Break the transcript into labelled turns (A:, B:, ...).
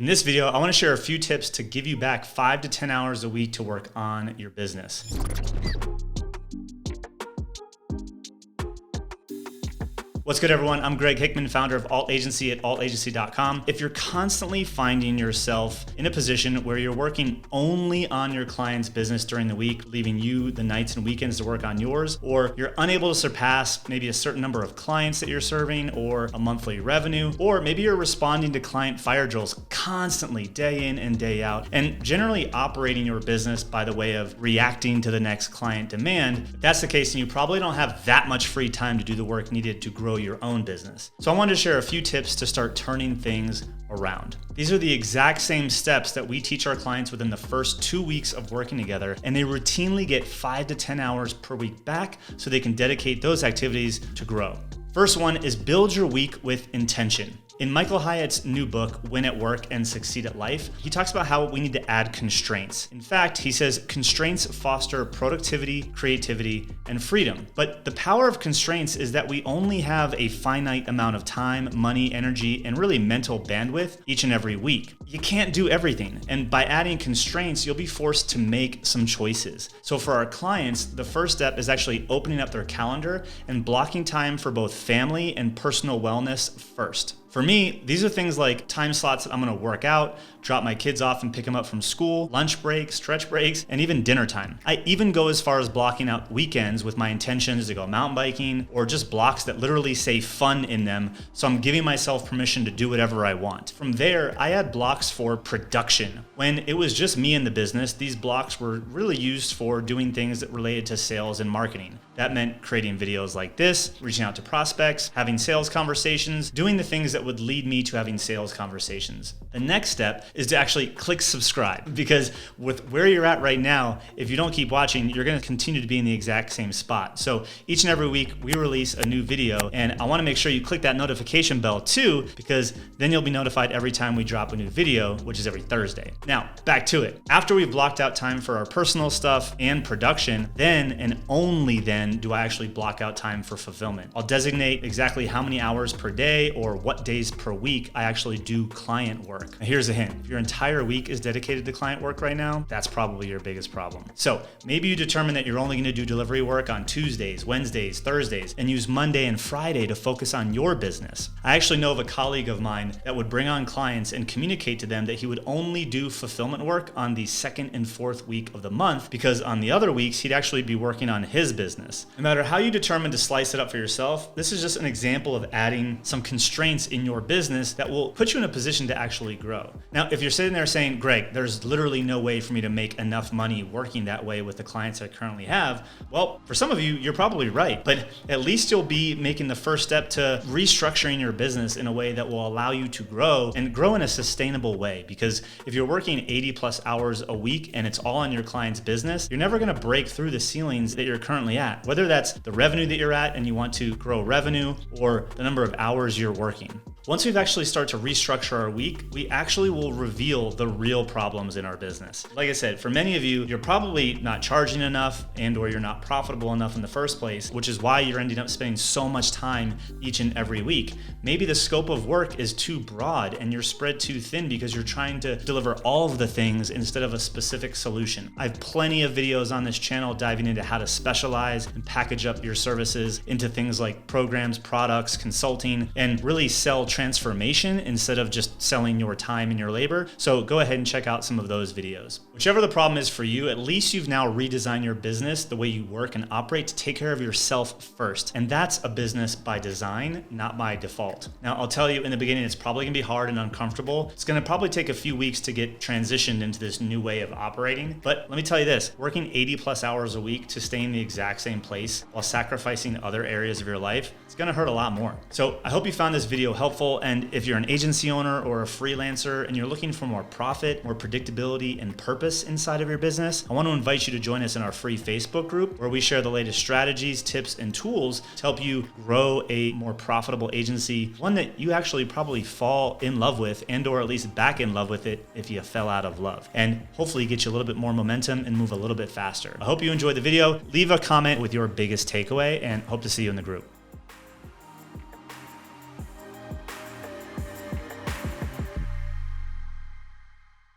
A: In this video, I want to share a few tips to give you back 5 to 10 hours a week to work on your business. What's good, everyone? I'm Greg Hickman, founder of Alt Agency at altagency.com. If you're constantly finding yourself in a position where you're working only on your client's business during the week, leaving you the nights and weekends to work on yours, or you're unable to surpass maybe a certain number of clients that you're serving or a monthly revenue, or maybe you're responding to client fire drills constantly day in and day out, and generally operating your business by the way of reacting to the next client demand, if that's the case, then you probably don't have that much free time to do the work needed to grow your own business. So I wanted to share a few tips to start turning things around. These are the exact same steps that we teach our clients within the first 2 weeks of working together, and they routinely get 5 to 10 hours per week back so they can dedicate those activities to grow. First one is build your week with intention. In Michael Hyatt's new book, Win at Work and Succeed at Life, he talks about how we need to add constraints. In fact, he says constraints foster productivity, creativity, and freedom. But the power of constraints is that we only have a finite amount of time, money, energy, and really mental bandwidth each and every week. You can't do everything. And by adding constraints, you'll be forced to make some choices. So for our clients, the first step is actually opening up their calendar and blocking time for both family and personal wellness first. For me, these are things like time slots that I'm gonna work out, drop my kids off and pick them up from school, lunch breaks, stretch breaks, and even dinner time. I even go as far as blocking out weekends with my intentions to go mountain biking or just blocks that literally say fun in them, so I'm giving myself permission to do whatever I want. From there, I add blocks for production. When it was just me in the business, these blocks were really used for doing things that related to sales and marketing. That meant creating videos like this, reaching out to prospects, having sales conversations, doing the things that would lead me to having sales conversations. The next step is to actually click subscribe, because with where you're at right now, if you don't keep watching, you're gonna continue to be in the exact same spot. So each and every week we release a new video, and I wanna make sure you click that notification bell too, because then you'll be notified every time we drop a new video, which is every Thursday. Now, back to it. After we've blocked out time for our personal stuff and production, then and only then do I actually block out time for fulfillment. I'll designate exactly how many hours per day or what days per week I actually do client work. Now, here's a hint. If your entire week is dedicated to client work right now, that's probably your biggest problem. So maybe you determine that you're only gonna do delivery work on Tuesdays, Wednesdays, Thursdays, and use Monday and Friday to focus on your business. I actually know of a colleague of mine that would bring on clients and communicate to them that he would only do fulfillment work on the 2nd and 4th week of the month, because on the other weeks, he'd actually be working on his business. No matter how you determine to slice it up for yourself, this is just an example of adding some constraints in your business that will put you in a position to actually grow. Now, if you're sitting there saying, Greg, there's literally no way for me to make enough money working that way with the clients I currently have, well, for some of you, you're probably right, but at least you'll be making the first step to restructuring your business in a way that will allow you to grow and grow in a sustainable way. Because if you're working 80 plus hours a week and it's all on your client's business, you're never gonna break through the ceilings that you're currently at, whether that's the revenue that you're at and you want to grow revenue or the number of hours you're working. Once we've actually started to restructure our week, we actually will reveal the real problems in our business. Like I said, for many of you, you're probably not charging enough and or you're not profitable enough in the first place, which is why you're ending up spending so much time each and every week. Maybe the scope of work is too broad and you're spread too thin because you're trying to deliver all of the things instead of a specific solution. I have plenty of videos on this channel diving into how to specialize and package up your services into things like programs, products, consulting, and really sell transformation instead of just selling your time and your labor. So go ahead and check out some of those videos. Whichever the problem is for you, at least you've now redesigned your business, the way you work and operate, to take care of yourself first. And that's a business by design, not by default. Now, I'll tell you in the beginning, it's probably gonna be hard and uncomfortable. It's gonna probably take a few weeks to get transitioned into this new way of operating. But let me tell you this, working 80 plus hours a week to stay in the exact same place while sacrificing other areas of your life, it's gonna hurt a lot more. So I hope you found this video helpful. And if you're an agency owner or a freelancer and you're looking for more profit, more predictability, and purpose inside of your business, I want to invite you to join us in our free Facebook group where we share the latest strategies, tips, and tools to help you grow a more profitable agency, one that you actually probably fall in love with and or at least back in love with it if you fell out of love, and hopefully get you a little bit more momentum and move a little bit faster. I hope you enjoyed the video. Leave a comment with your biggest takeaway and hope to see you in the group.